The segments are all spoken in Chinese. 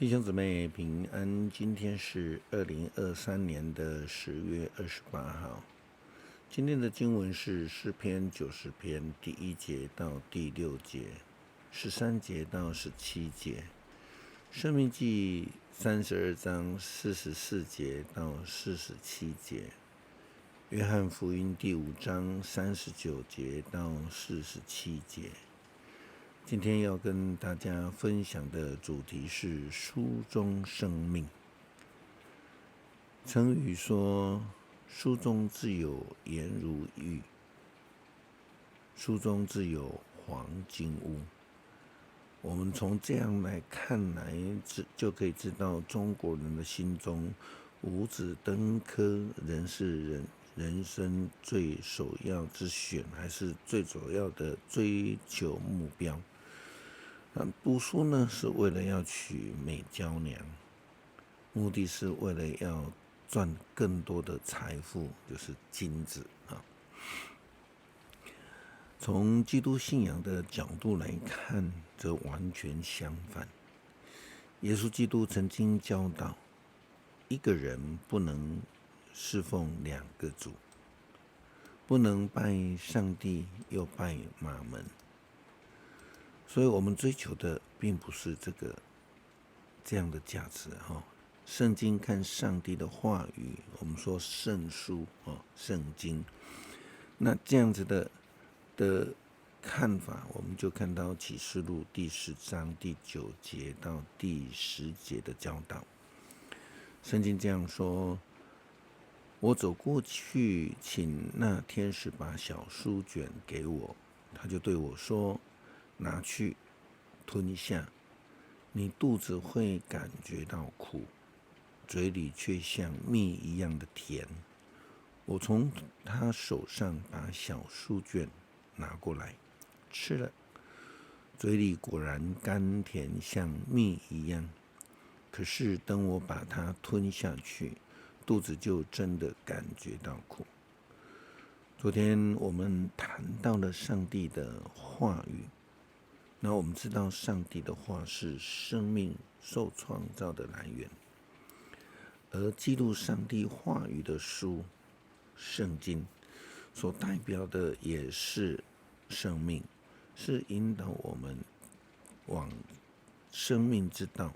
弟兄姊妹平安，今天是2023年的10月28号。今天的经文是诗篇90篇第1节到第6节，13节到17节，申命记32章44节到47节，约翰福音第5章39节到47节。今天要跟大家分享的主题是书中生命。成语说，书中自有颜如玉，书中自有黄金屋。我们从这样来看来，就可以知道中国人的心中五子登科仍是人生最首要之选，还是最主要的追求目标。读书呢，是为了要娶美娇娘，目的是为了要赚更多的财富，就是金子啊。从基督信仰的角度来看，则完全相反。耶稣基督曾经教导，一个人不能侍奉两个主，不能拜上帝又拜马门。所以我们追求的并不是这样的价值哈。圣经看上帝的话语，我们说圣书圣经，那这样子的看法，我们就看到启示录第10章第9节到第10节的教导。圣经这样说：我走过去，请那天使把小书卷给我，他就对我说，拿去吞下，你肚子会感觉到苦，嘴里却像蜜一样的甜。我从他手上把小书卷拿过来吃了，嘴里果然甘甜像蜜一样。可是等我把它吞下去，肚子就真的感觉到苦。昨天我们谈到了上帝的话语，那我们知道上帝的话是生命受创造的来源，而记录上帝话语的书圣经所代表的也是生命，是引导我们往生命之道。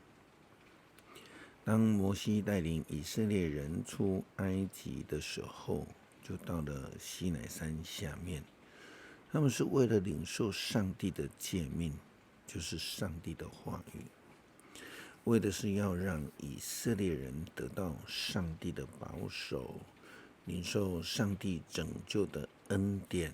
当摩西带领以色列人出埃及的时候，就到了西乃山下面，他们是为了领受上帝的诫命，就是上帝的话语，为的是要让以色列人得到上帝的保守，领受上帝拯救的恩典。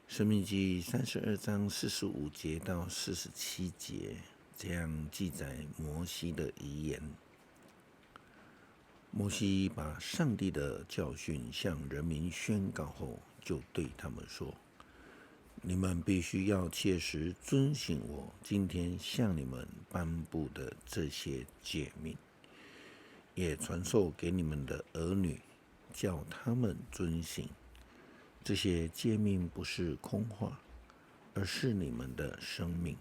申命记32章45节到47节，这样记载摩西的遗言。摩西把上帝的教训向人民宣告后，就对他们说，你们必须要切实遵行我今天向你们颁布的这些诫命，也传授给你们的儿女，叫他们遵行。这些诫命不是空话，而是你们的生命。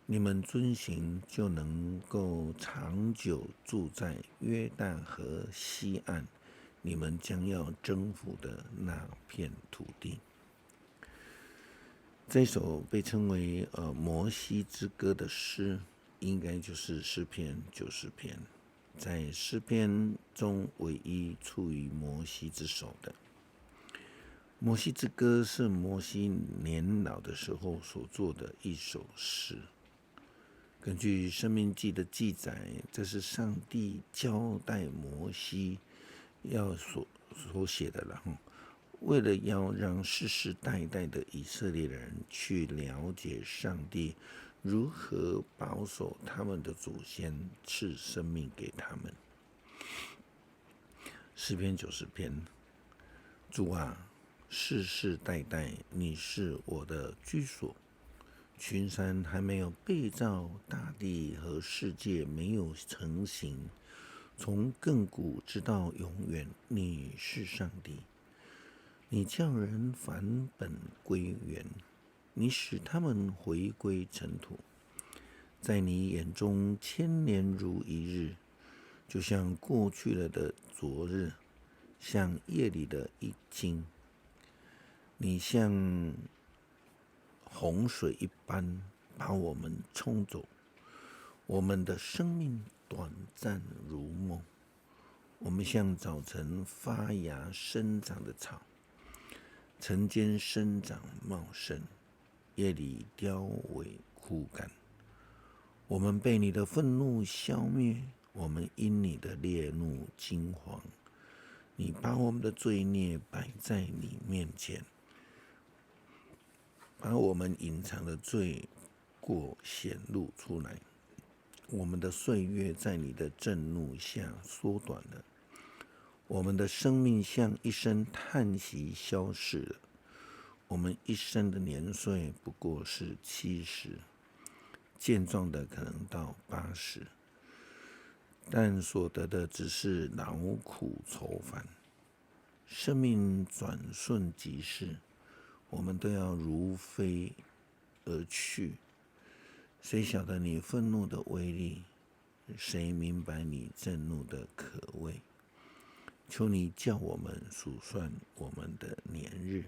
你们遵行，就能够长久住在约旦河西岸，你们将要征服的那片土地。这首被称为摩西之歌的诗，应该就是诗篇90篇，在诗篇中唯一出于摩西之手的。摩西之歌是摩西年老的时候所做的一首诗。根据申命记的记载，这是上帝交代摩西所写的了。为了要让世世代代的以色列人去了解上帝如何保守他们的祖先，赐生命给他们。诗篇90篇，主啊，世世代代你是我的居所。群山还没有被造，大地和世界没有成形，从亘古直到永远，你是上帝。你叫人返本归元，你使他们回归尘土。在你眼中千年如一日，就像过去了的昨日，像夜里的一经。你像洪水一般把我们冲走，我们的生命短暂如梦。我们像早晨发芽生长的草，晨间生长茂盛，夜里凋萎枯干。我们被你的愤怒消灭，我们因你的烈怒惊惶。你把我们的罪孽摆在你面前，把我们隐藏的罪过显露出来。我们的岁月在你的震怒下缩短了，我们的生命像一声叹息消逝了。我们一生的年岁不过是70，健壮的可能到80，但所得的只是劳苦愁烦。生命转瞬即逝，我们都要如飞而去。谁晓得你愤怒的威力？谁明白你震怒的可畏？求你叫我们数算我们的年日，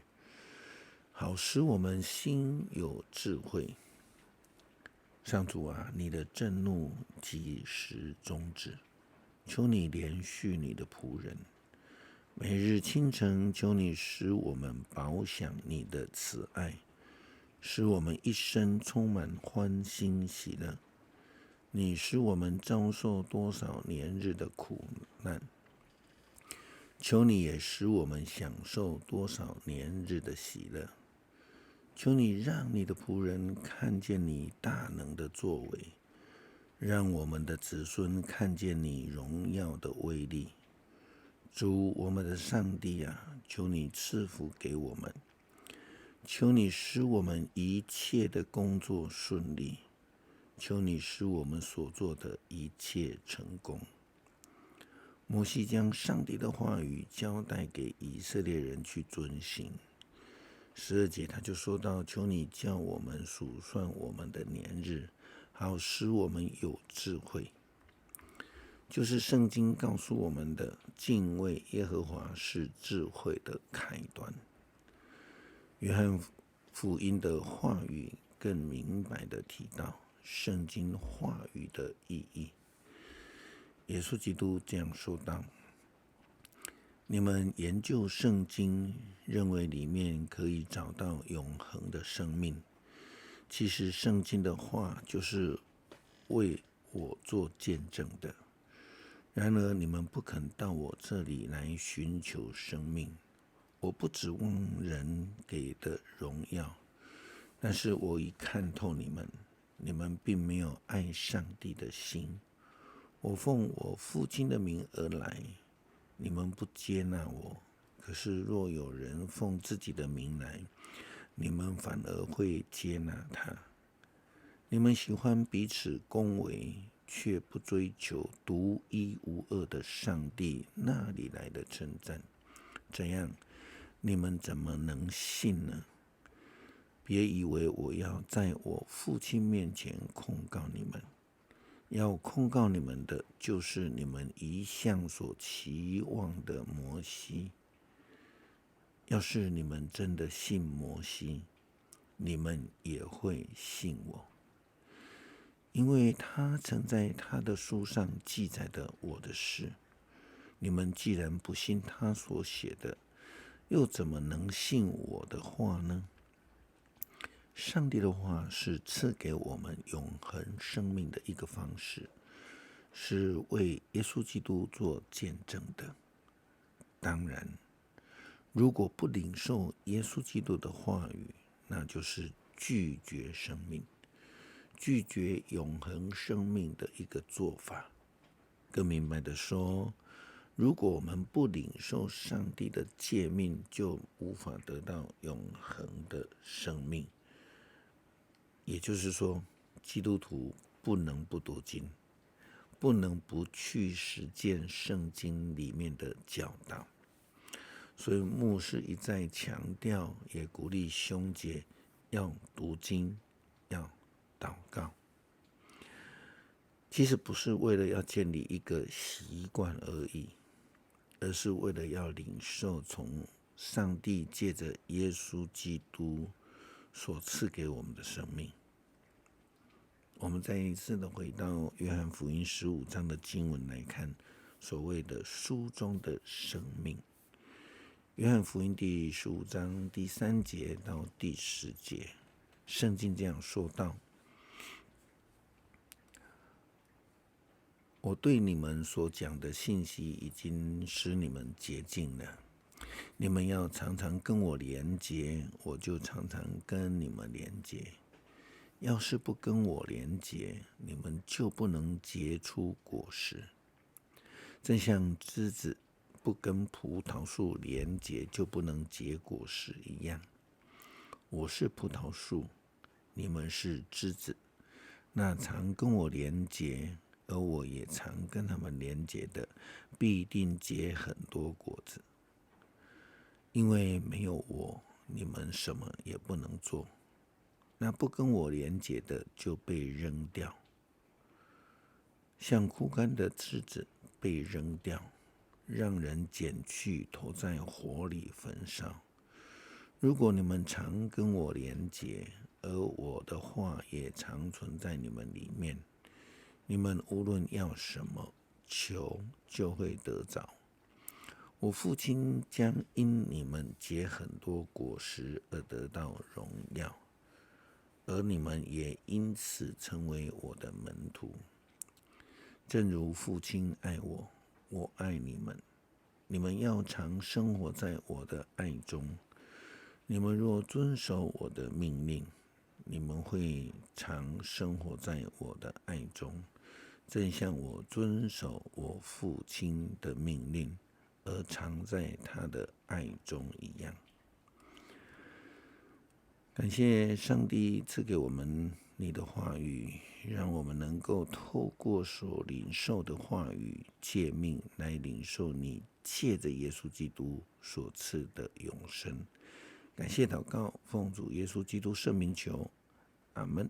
好使我们心有智慧。上主啊，你的震怒几时终止？求你怜恤你的仆人。每日清晨，求你使我们饱享你的慈爱，使我们一生充满欢欣喜乐。你使我们遭受多少年日的苦难，求你也使我们享受多少年日的喜乐。求你让你的仆人看见你大能的作为，让我们的子孙看见你荣耀的威力。主，我们的上帝啊，求你赐福给我们，求你使我们一切的工作顺利，求你使我们所做的一切成功。摩西将上帝的话语交代给以色列人去遵行。12节他就说到，求你叫我们数算我们的年日，好使我们有智慧。就是圣经告诉我们的，敬畏耶和华是智慧的开端。约翰福音的话语更明白地提到圣经话语的意义。耶稣基督这样说道：你们研究圣经，认为里面可以找到永恒的生命，其实圣经的话就是为我做见证的。然而你们不肯到我这里来寻求生命。我不指望人给的荣耀，但是我已看透你们，你们并没有爱上帝的心。我奉我父亲的名而来，你们不接纳我。可是若有人奉自己的名来，你们反而会接纳他。你们喜欢彼此恭维，却不追求独一无二的上帝那里来的称赞，这样你们怎么能信呢？别以为我要在我父亲面前控告你们，要控告你们的就是你们一向所期望的摩西。要是你们真的信摩西，你们也会信我，因为他曾在他的书上记载的我的事。你们既然不信他所写的，又怎么能信我的话呢？上帝的话是赐给我们永恒生命的一个方式，是为耶稣基督做见证的。当然，如果不领受耶稣基督的话语，那就是拒绝生命，拒绝永恒生命的一个做法。更明白的说，如果我们不领受上帝的诫命，就无法得到永恒的生命。也就是说，基督徒不能不读经，不能不去实践圣经里面的教导。所以牧师一再强调，也鼓励兄姐要读经，要祷告。其实不是为了要建立一个习惯而已，而是为了要领受从上帝借着耶稣基督所赐给我们的生命。我们再一次的回到约翰福音15章的经文来看，所谓的书中的生命。约翰福音第15章第3节到第10节，圣经这样说道：我对你们所讲的信息已经使你们洁净了，你们要常常跟我连结，我就常常跟你们连结。要是不跟我连结，你们就不能结出果实。正像枝子不跟葡萄树连结，就不能结果实一样。我是葡萄树，你们是枝子。那常跟我连结，而我也常跟他们连结的，必定结很多果子。因为没有我，你们什么也不能做。那不跟我连结的就被扔掉，像枯干的枝子被扔掉，让人捡去投在火里焚烧。如果你们常跟我连结，而我的话也常存在你们里面，你们无论要什么，求就会得着。我父亲将因你们结很多果实而得到荣耀，而你们也因此成为我的门徒。正如父亲爱我，我爱你们。你们要常生活在我的爱中。你们若遵守我的命令，你们会常生活在我的爱中，正像我遵守我父亲的命令，而常在他的爱中一样。感谢上帝赐给我们你的话语，让我们能够透过所领受的话语诫命来领受你借着耶稣基督所赐的永生。感谢祷告，奉主耶稣基督圣名求，阿们。